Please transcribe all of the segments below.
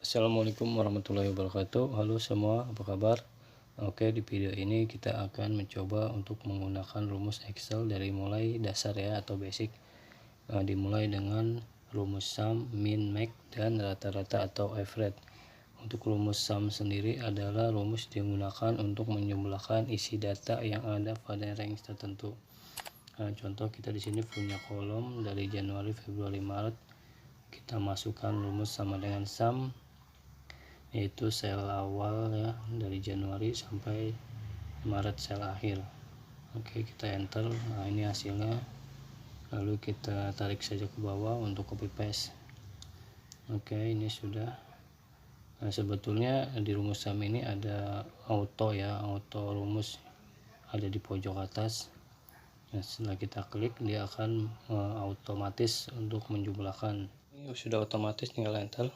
Assalamualaikum warahmatullahi wabarakatuh. Halo semua, apa kabar? Oke, di video ini kita akan mencoba untuk menggunakan rumus Excel dari mulai dasar ya atau basic. Dimulai dengan rumus sum, min, max, dan rata-rata atau average. Untuk rumus sum sendiri adalah rumus digunakan untuk menjumlahkan isi data yang ada pada range tertentu. Contoh kita di sini punya kolom dari Januari, Februari, Maret. Kita masukkan rumus sama dengan sum, yaitu sel awal ya, dari Januari sampai Maret sel akhir. Oke, kita enter. Nah, ini hasilnya. Lalu kita tarik saja ke bawah untuk copy paste. Oke, ini sudah. Nah, sebetulnya di rumus sum ini ada auto ya, auto rumus ada di pojok atas. Nah, setelah kita klik, dia akan otomatis untuk menjumlahkan. Ini sudah otomatis, tinggal enter.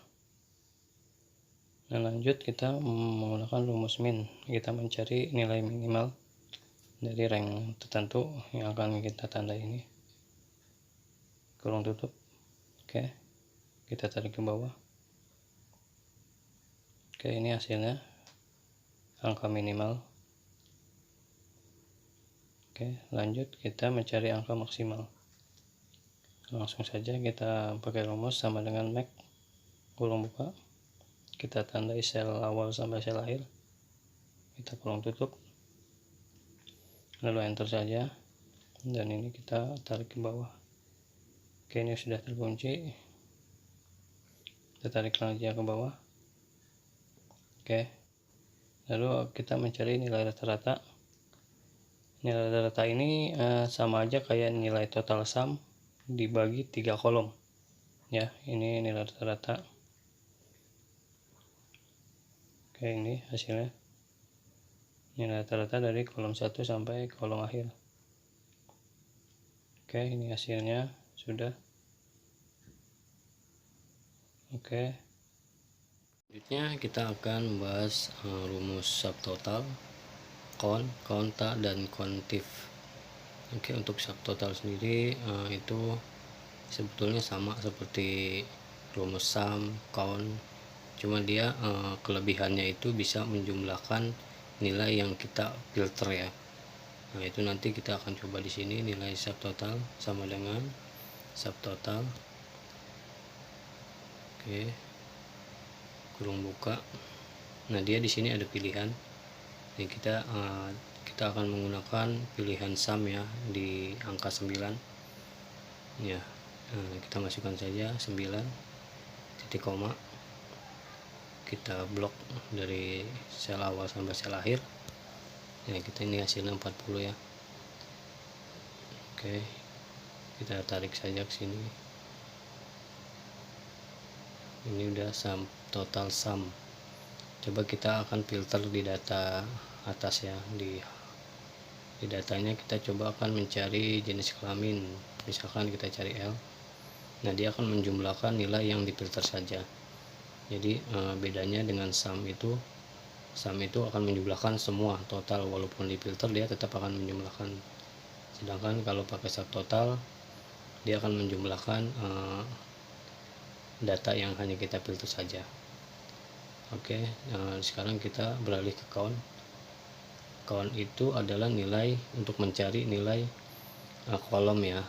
Nah, lanjut kita menggunakan rumus min. Kita mencari nilai minimal dari rank tertentu yang akan kita tanda ini. Kurung tutup. Oke, kita tarik ke bawah. Oke, ini hasilnya, angka minimal. Oke, lanjut kita mencari angka maksimal. Langsung saja kita pakai rumus sama dengan max, kurung buka. Kita tandai sel awal sampai sel akhir, kita kurung tutup, lalu enter saja, dan ini kita tarik ke bawah. Oke, ini sudah terkunci, kita tarik lagi ke bawah. Oke, lalu kita mencari nilai rata-rata. Nilai rata-rata ini sama aja kayak nilai total sum dibagi 3 kolom ya. Ini nilai rata-rata. Oke, ini hasilnya, nilai rata-rata dari kolom 1 sampai kolom akhir. Oke, ini hasilnya sudah. Oke, selanjutnya kita akan membahas rumus subtotal, count, counta, dan countif. Oke, untuk subtotal sendiri itu sebetulnya sama seperti rumus sum, count, cuma dia kelebihannya itu bisa menjumlahkan nilai yang kita filter ya. Nah, itu nanti kita akan coba di sini. Nilai subtotal sama dengan subtotal. Oke, kurung buka. Nah, dia di sini ada pilihan. Ini kita akan menggunakan pilihan sum ya, di angka 9 ya. Kita masukkan saja 9 titik koma, kita blok dari sel awal sampai sel akhir ya. Kita ini hasilnya 40 ya. Oke, kita tarik saja ke sini. Ini udah sum, total sum. Coba kita akan filter di data atas ya. Di datanya kita coba akan mencari jenis kelamin, misalkan kita cari L. Nah, dia akan menjumlahkan nilai yang difilter saja. Jadi bedanya dengan sum itu akan menjumlahkan semua total, walaupun difilter dia tetap akan menjumlahkan. Sedangkan kalau pakai subtotal dia akan menjumlahkan data yang hanya kita filter saja. Oke, sekarang kita beralih ke count. Count itu adalah nilai untuk mencari nilai kolom ya.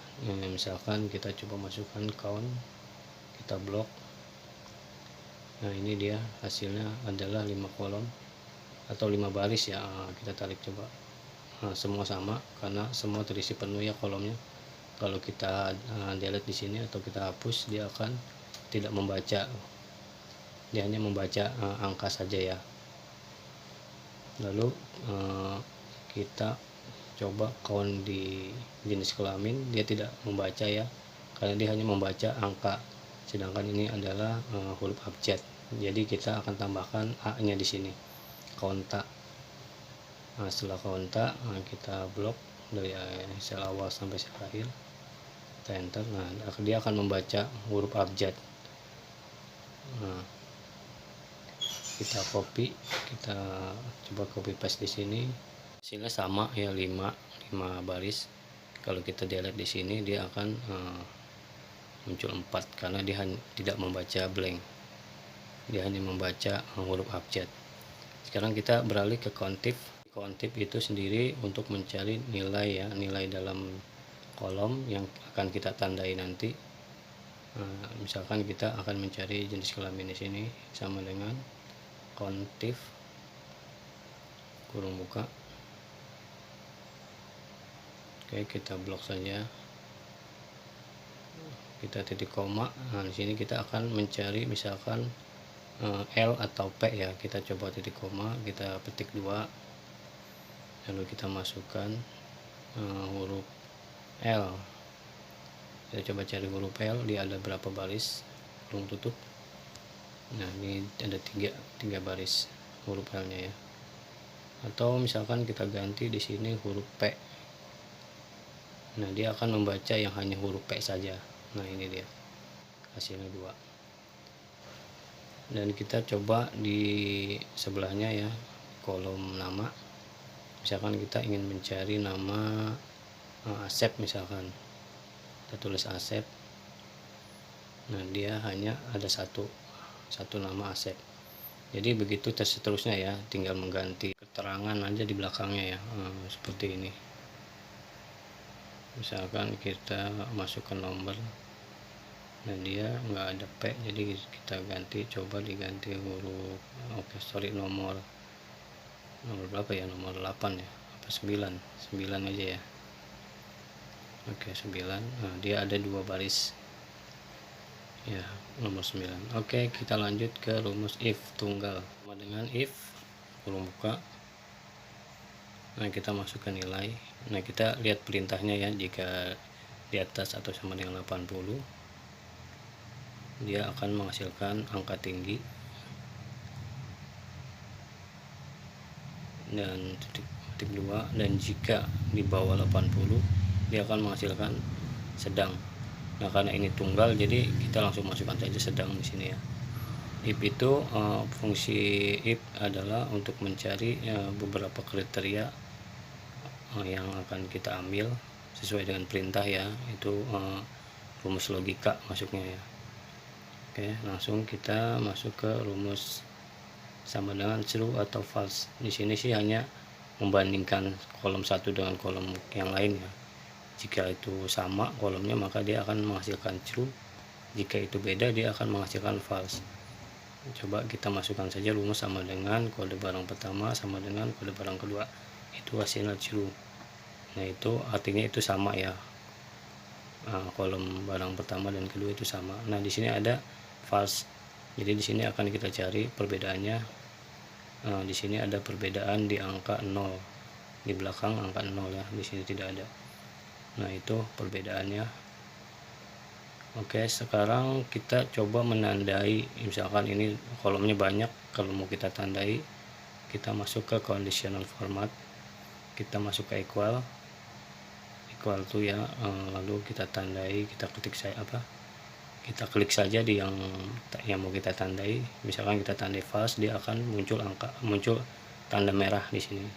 Misalkan kita coba masukkan count, kita blok. Nah, ini dia hasilnya adalah 5 kolom atau 5 baris ya. Kita tarik coba. Nah, semua sama karena semua terisi penuh ya kolomnya. Kalau kita delete di sini atau kita hapus, dia akan tidak membaca. Dia hanya membaca angka saja ya. Lalu kita coba count di jenis kelamin, dia tidak membaca ya, karena dia hanya membaca angka. Sedangkan ini adalah huruf abjad. Jadi kita akan tambahkan A-nya di sini. Counta. Nah, setelah counta kita blok dari sel awal sampai sel akhir. Kita enter. Nah, dia akan membaca huruf abjad. Nah, kita copy, kita coba copy paste di sini. Hasilnya sama ya, 5 baris. Kalau kita delete di sini dia akan muncul 4 karena dia tidak membaca blank. dia hanya membaca huruf abjad. Sekarang kita beralih ke countif. Countif itu sendiri untuk mencari nilai ya, nilai dalam kolom yang akan kita tandai nanti. Misalkan kita akan mencari jenis kelamin di sini, sama dengan countif kurung buka. Oke, kita blok saja, kita titik koma. Nah, di sini kita akan mencari misalkan L atau P ya. Kita coba titik koma, kita petik 2, lalu kita masukkan huruf L. Kita coba cari huruf L, dia ada berapa baris, kurung tutup. Nah, ini ada tiga baris huruf L nya ya. Atau misalkan kita ganti di sini huruf P. Nah, dia akan membaca yang hanya huruf P saja. Nah, ini dia hasilnya 2. Dan kita coba di sebelahnya ya, kolom nama. Misalkan kita ingin mencari nama Asep misalkan, kita tulis Asep. Nah, dia hanya ada satu nama Asep. Jadi begitu seterusnya ya, tinggal mengganti keterangan aja di belakangnya ya. Seperti ini. Misalkan kita masukkan nomor, nah dia nggak ada P, jadi kita ganti, coba diganti huruf nomor berapa ya, nomor 8 ya, apa 9 aja ya. 9. Nah, dia ada 2 baris ya, nomor 9. Kita lanjut ke rumus if tunggal. Sama dengan if kurung buka. Nah, kita masukkan nilai. Nah, kita lihat perintahnya ya, jika di atas atau sama dengan 80, dia akan menghasilkan angka tinggi, dan titik 2, dan jika di bawah 80 dia akan menghasilkan sedang. Nah, karena ini tunggal, jadi kita langsung masukkan saja sedang di sini ya. If itu fungsi if adalah untuk mencari beberapa kriteria yang akan kita ambil sesuai dengan perintah ya. Itu rumus logika masuknya ya. Langsung kita masuk ke rumus sama dengan true atau false. Di sini sih hanya membandingkan kolom satu dengan kolom yang lain ya. Jika itu sama kolomnya, maka dia akan menghasilkan true. Jika itu beda, dia akan menghasilkan false. Coba kita masukkan saja rumus sama dengan kode barang pertama sama dengan kode barang kedua, itu hasilnya true. Nah, itu artinya itu sama ya, kolom barang pertama dan kedua itu sama. Nah, di sini ada false, jadi di sini akan kita cari perbedaannya. Di sini ada perbedaan di angka 0, di belakang angka 0 ya, di sini tidak ada. Nah, itu perbedaannya. Sekarang kita coba menandai, misalkan ini kolomnya banyak. Kalau mau kita tandai, kita masuk ke conditional format, kita masuk ke equal to ya, lalu kita tandai, kita kita klik saja di yang mau kita tandai. Misalkan kita tandai false, dia akan muncul tanda merah di sini.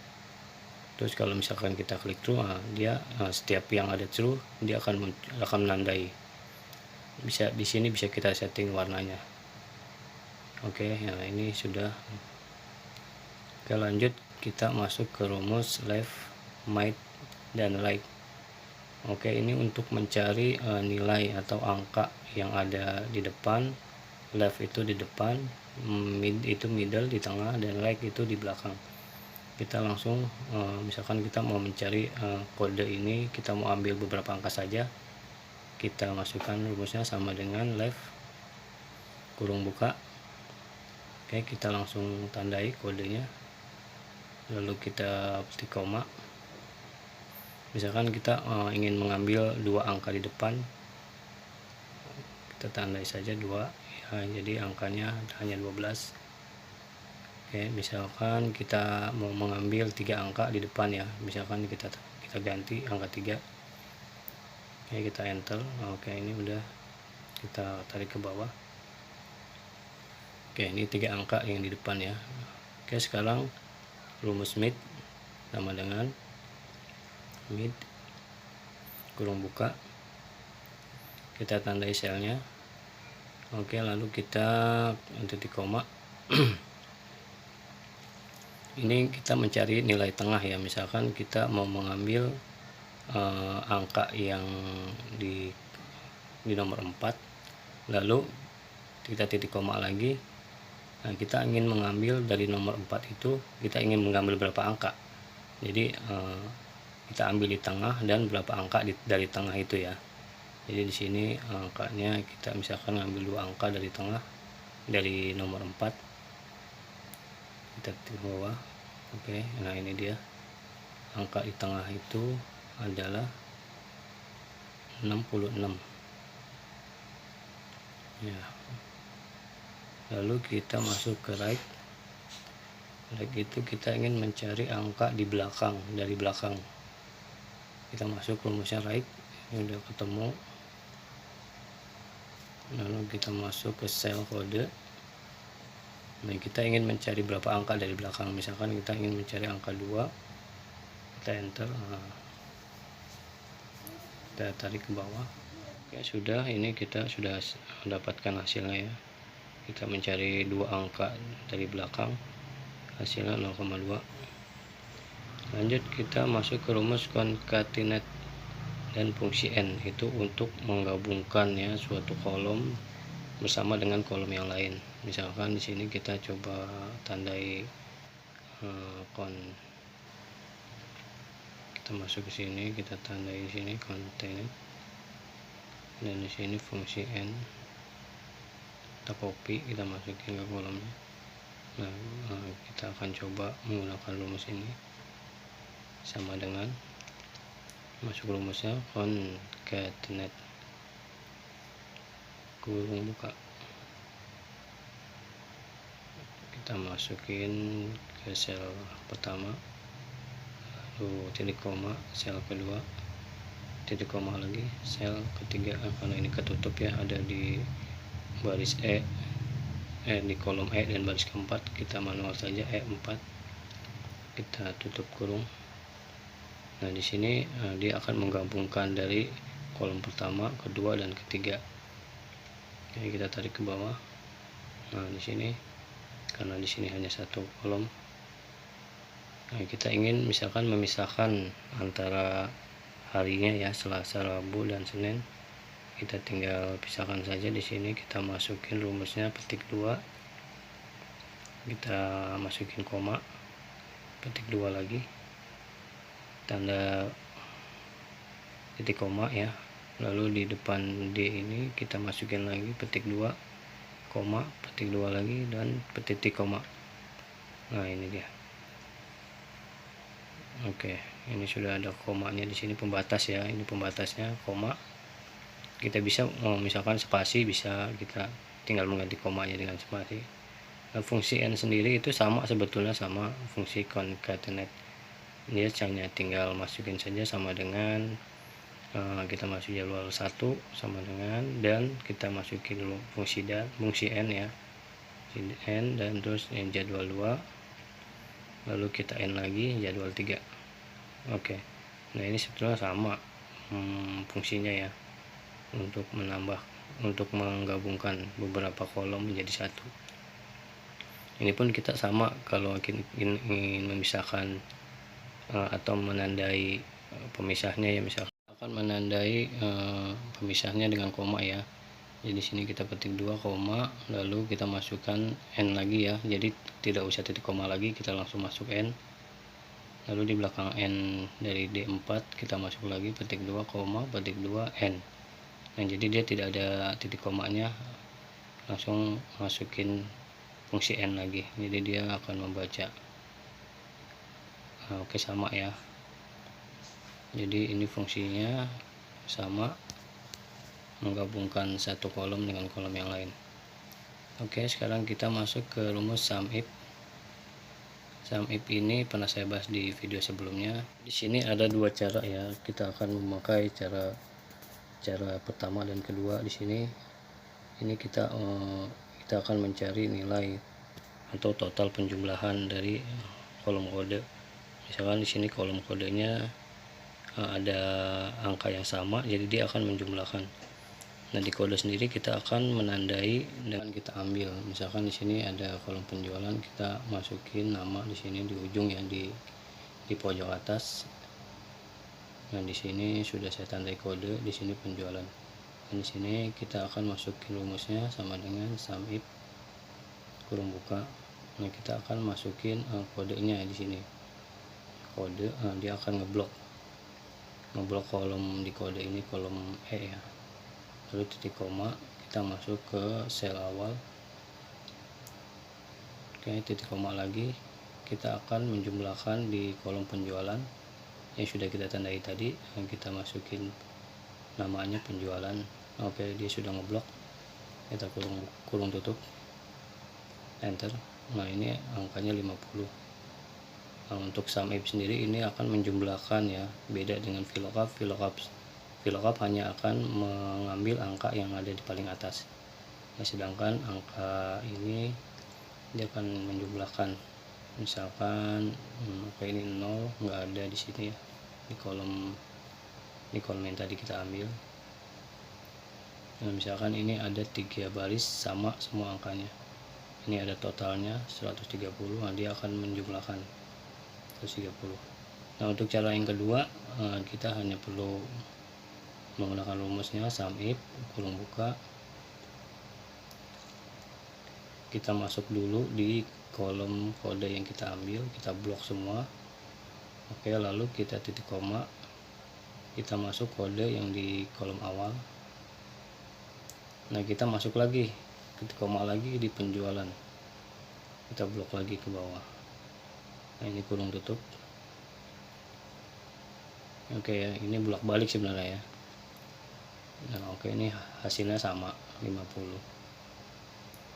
Terus kalau misalkan kita klik true, dia setiap yang ada true dia akan menandai. Bisa di sini bisa kita setting warnanya. Ini sudah. Lanjut kita masuk ke rumus left, right, dan right. Ini untuk mencari nilai atau angka yang ada di depan. Left itu di depan, mid itu middle di tengah, dan right itu di belakang. Kita langsung misalkan kita mau mencari kode ini, kita mau ambil beberapa angka saja. Kita masukkan rumusnya sama dengan left kurung buka. Kita langsung tandai kodenya, lalu kita petik koma. Misalkan kita ingin mengambil 2 angka di depan, kita tandai saja 2 ya, jadi angkanya hanya 12. Misalkan kita mau mengambil 3 angka di depan ya, misalkan kita ganti angka 3. Kita enter. Ini udah kita tarik ke bawah. Ini 3 angka yang di depan ya. Sekarang rumus mid sama dengan mid kurung buka, kita tandai selnya, Oke, lalu kita titik koma. Ini kita mencari nilai tengah ya, misalkan kita mau mengambil angka yang di nomor 4, lalu kita titik koma lagi. Nah, kita ingin mengambil dari nomor 4 itu, kita ingin mengambil berapa angka. Jadi kita ambil di tengah dan berapa angka dari tengah itu ya. Jadi di sini angkanya kita misalkan ambil 2 angka dari tengah, dari nomor 4, kita titik bawah. Oke, nah ini dia angka di tengah itu adalah 66 ya. Lalu kita masuk ke right itu kita ingin mencari angka di belakang, dari belakang. Kita masuk rumusnya right, ini udah ketemu. Lalu kita masuk ke sel kode. Nah, kita ingin mencari berapa angka dari belakang. Misalkan kita ingin mencari angka 2, kita enter. Nah, kita tarik ke bawah. Oke, sudah, ini kita sudah mendapatkan hasilnya ya. Kita mencari 2 angka dari belakang, hasilnya 0,2. Lanjut kita masuk ke rumus concatenate dan fungsi n, itu untuk menggabungkan ya suatu kolom bersama dengan kolom yang lain. Misalkan di sini kita coba tandai kita masuk ke sini, kita tandai di sini concatenate, dan di sini fungsi n kita copy, kita masukin ke kolomnya. Nah, kita akan coba menggunakan rumus ini, sama dengan masuk rumusnya concatenate kurung buka, kita masukin ke sel pertama, lalu titik koma sel kedua, titik koma lagi sel ketiga. Karena ini ketutup ya, ada di baris di kolom E dan baris keempat, kita manual saja E4, kita tutup kurung. Nah, di sini dia akan menggabungkan dari kolom pertama, kedua, dan ketiga. Jadi kita tarik ke bawah. Nah, di sini karena di sini hanya satu kolom, nah, kita ingin misalkan memisahkan antara harinya ya, Selasa, Rabu, dan Senin. Kita tinggal pisahkan saja. Di sini kita masukin rumusnya petik 2, kita masukin koma, petik 2 lagi, tanda titik koma ya. Lalu di depan D ini kita masukin lagi petik 2, koma, petik 2 lagi, dan titik koma. Nah, ini dia. Oke, ini sudah ada komanya di sini, pembatas ya. Ini pembatasnya koma. Kita bisa misalkan spasi, bisa kita tinggal mengganti komanya dengan spasi. Nah, fungsi n sendiri itu sama sebetulnya sama fungsi concatenate. Dia hanya tinggal masukin saja, sama dengan kita masuk jadwal 1 sama dengan, dan kita masukin dulu fungsi n ya, n, dan terus yang jadwal 2, lalu kita n lagi jadwal 3. Oke, nah ini sebetulnya sama fungsinya ya, untuk menggabungkan beberapa kolom menjadi satu. Ini pun kita sama kalau ingin memisahkan atau menandai pemisahnya ya, misalkan akan menandai pemisahnya dengan koma ya. Jadi sini kita petik 2 koma, lalu kita masukkan n lagi ya. Jadi tidak usah titik koma lagi, kita langsung masuk n. Lalu di belakang n dari D4 kita masuk lagi petik 2 koma, petik 2 n. Nah, jadi dia tidak ada titik komanya, langsung masukin fungsi n lagi. Jadi dia akan membaca. Oke, sama ya. Jadi ini fungsinya sama, menggabungkan satu kolom dengan kolom yang lain. Oke, sekarang kita masuk ke rumus sum if. Sum if ini pernah saya bahas di video sebelumnya. Di sini ada 2 cara ya. Kita akan memakai cara pertama dan kedua. Di sini ini kita akan mencari nilai atau total penjumlahan dari kolom kode. Misalkan di sini kolom kodenya ada angka yang sama, jadi dia akan menjumlahkan. Nah, di kode sendiri kita akan menandai dengan kita ambil. Misalkan di sini ada kolom penjualan, kita masukin nama di sini di ujung ya, di pojok atas. Nah, di sini sudah saya tandai kode, di sini penjualan. Dan di sini kita akan masukin rumusnya sama dengan sum if kurung buka. Nah, kita akan masukin kodenya di sini. Kode dia akan ngeblok kolom di kode ini, kolom E ya. Lalu titik koma, kita masuk ke sel awal. Oke, titik koma lagi, kita akan menjumlahkan di kolom penjualan yang sudah kita tandai tadi. Kita masukin namanya penjualan. Oke, dia sudah ngeblok, kita kurung tutup, enter. Nah, ini angkanya 50. Nah, untuk sum if sendiri ini akan menjumlahkan ya, beda dengan VLOOKUP. VLOOKUP hanya akan mengambil angka yang ada di paling atas. Nah, sedangkan angka ini dia akan menjumlahkan. Misalkan oke, ini 0 nggak ada di sini ya, di kolom yang tadi kita ambil. Nah, misalkan ini ada 3 baris sama semua angkanya. Ini ada totalnya 130. Nah, dia akan menjumlahkan 130. Nah, untuk cara yang kedua, kita hanya perlu menggunakan rumusnya sum if kurung buka. Kita masuk dulu di kolom kode yang kita ambil, kita blok semua. Oke, lalu kita titik koma, kita masuk kode yang di kolom awal. Nah, kita masuk lagi titik koma lagi di penjualan, kita blok lagi ke bawah. Nah, ini kurung tutup. Oke ya, ini bolak balik sebenarnya ya. Nah, oke, ini hasilnya sama 50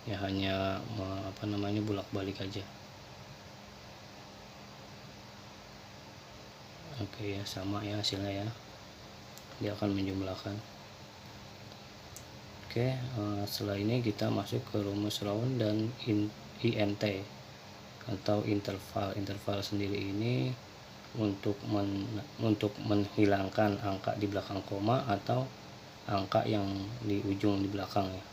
ya, hanya bolak balik aja. Oke ya, sama ya hasilnya ya, dia akan menjumlahkan. Oke, setelah ini kita masuk ke rumus round dan int atau interval sendiri ini untuk menghilangkan angka di belakang koma atau angka yang di ujung di belakang ya.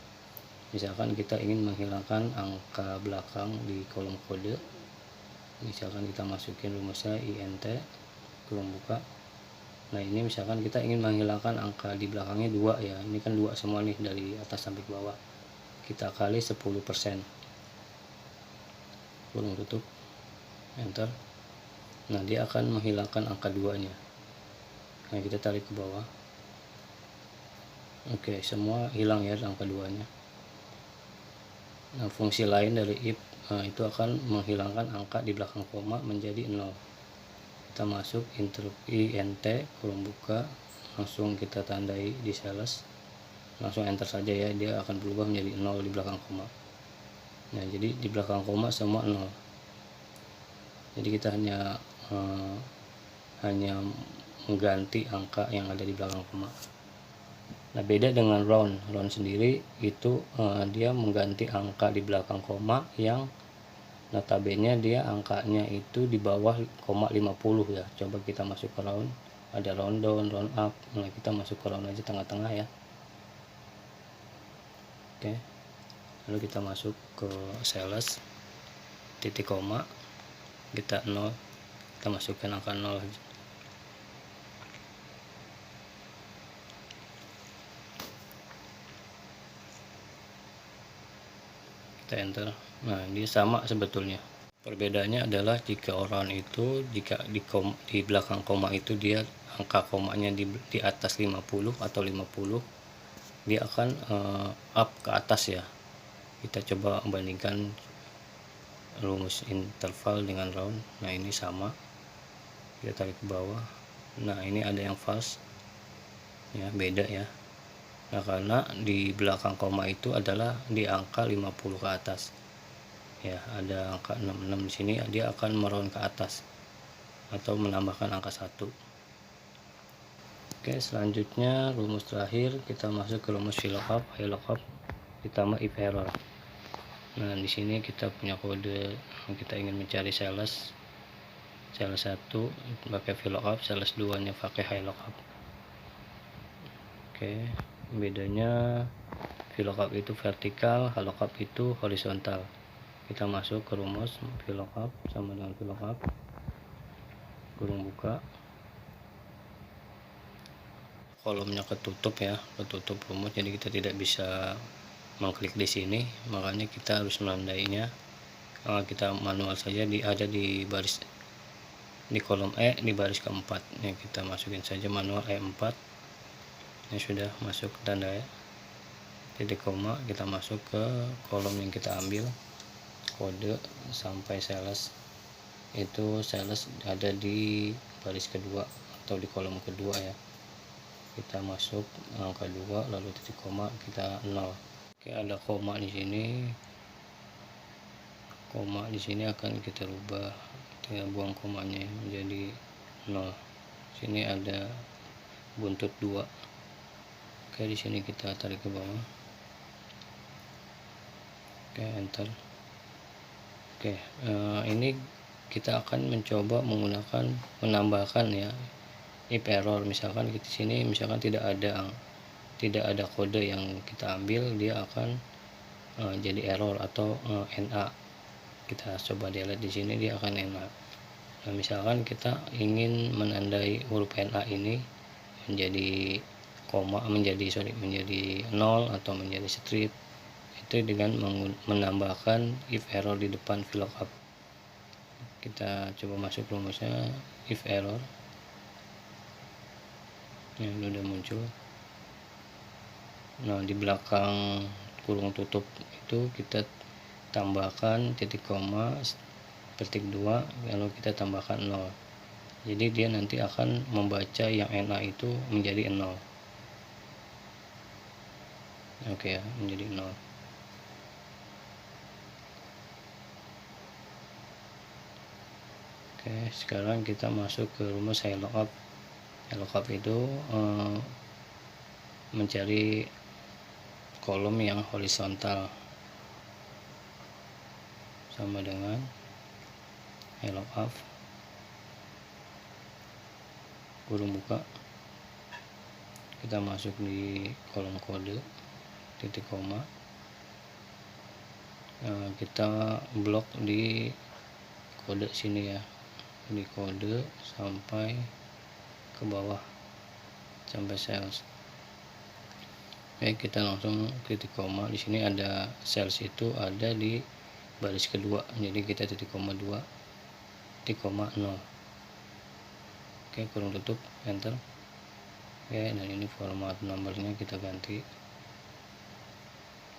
Misalkan kita ingin menghilangkan angka belakang di kolom kode, misalkan kita masukin rumusnya int kurung buka. Nah, ini misalkan kita ingin menghilangkan angka di belakangnya 2 ya, ini kan 2 semua nih dari atas sampai ke bawah. Kita kali 10%, kurung tutup, enter. Nah, dia akan menghilangkan angka 2 nya. Nah, kita tarik ke bawah. Oke, semua hilang ya angka 2 nya. Nah, fungsi lain dari if itu akan menghilangkan angka di belakang koma menjadi 0. Kita masuk int kurung buka, langsung kita tandai di sales, langsung enter saja ya, dia akan berubah menjadi 0 di belakang koma. Nah, jadi di belakang koma semua 0. Jadi kita hanya mengganti angka yang ada di belakang koma. Nah, beda dengan round sendiri itu dia mengganti angka di belakang koma yang notabene dia angkanya itu di bawah koma 50 ya. Coba kita masuk ke round, ada round down, round up. Nah, kita masuk ke round aja tengah-tengah ya. Oke, lalu kita masuk ke sales, titik koma, kita 0, kita masukkan angka 0 aja. Kita enter. Nah, ini sama sebetulnya. Perbedaannya adalah jika orang itu di belakang koma itu dia angka komanya di atas 50 atau 50, dia akan up ke atas ya. Kita coba bandingkan rumus interval dengan round. Nah, ini sama, kita tarik ke bawah. Nah, ini ada yang false ya, beda ya. Nah, karena di belakang koma itu adalah di angka 50 ke atas ya, ada angka 66 di sini, dia akan meround ke atas atau menambahkan angka 1. Oke, selanjutnya rumus terakhir, kita masuk ke rumus VLOOKUP ditambah if error. Nah, di sini kita punya kode, kita ingin mencari sales 1 pakai VLOOKUP, sales 2 nya pakai HLOOKUP. Oke, bedanya VLOOKUP itu vertikal, lookup itu horizontal. Kita masuk ke rumus VLOOKUP sama dengan VLOOKUP, kurung buka, kolomnya ketutup ya, ketutup rumus, jadi kita tidak bisa mengklik di sini, makanya kita harus menandainya. Kita manual saja, ada di baris di kolom E di baris keempat ya, kita masukin saja manual E4 ya, sudah masuk tanda ya, titik koma, kita masuk ke kolom yang kita ambil kode sampai sales. Itu sales ada di baris kedua atau di kolom kedua ya, kita masuk angka 2 lalu titik koma, kita 0. Oke, ada koma di sini, koma di sini akan kita rubah, kita buang komanya menjadi 0. Sini ada buntut 2. Oke, di sini kita tarik ke bawah. Oke, enter. Oke, ini kita akan mencoba menggunakan menambahkan ya if error. Misalkan di sini misalkan tidak ada kode yang kita ambil, dia akan jadi error atau NA. Kita coba delete di sini, dia akan NA. Nah, misalkan kita ingin menandai huruf NA ini menjadi koma, menjadi 0 atau menjadi strip, itu dengan menambahkan if error di depan VLOOKUP. Kita coba masuk rumusnya if error ya, udah muncul. Nah, di belakang kurung tutup itu kita tambahkan titik koma, petik 2, lalu kita tambahkan 0. Jadi dia nanti akan membaca yang NA itu menjadi 0. Oke ya, menjadi 0. Oke, sekarang kita masuk ke rumus VLOOKUP. VLOOKUP itu mencari kolom yang horizontal, sama dengan VLOOKUP kurung buka, kita masuk di kolom kode, titik koma, kita blok di kode sini ya, di kode sampai ke bawah sampai sales. Oke, kita langsung titik koma. Di sini ada sales, itu ada di baris kedua, jadi kita titik koma 2, titik koma 0. Oke, kurung tutup, enter. Oke, dan ini format numbernya kita ganti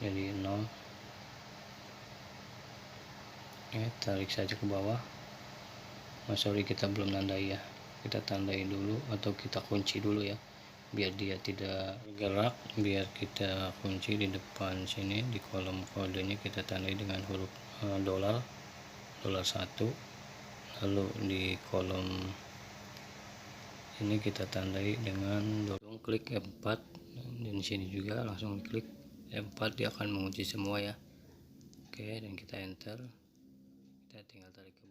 jadi 0. Oke, tarik saja ke bawah. Sorry, kita belum nandai ya, kita tandai dulu atau kita kunci dulu ya, biar dia tidak bergerak. Biar kita kunci di depan sini, di kolom kodenya kita tandai dengan huruf $1, lalu di kolom ini kita tandai dengan klik F4, dan di sini juga langsung klik F4, dia akan mengunci semua ya. Oke, dan kita enter, kita tinggal tarik ke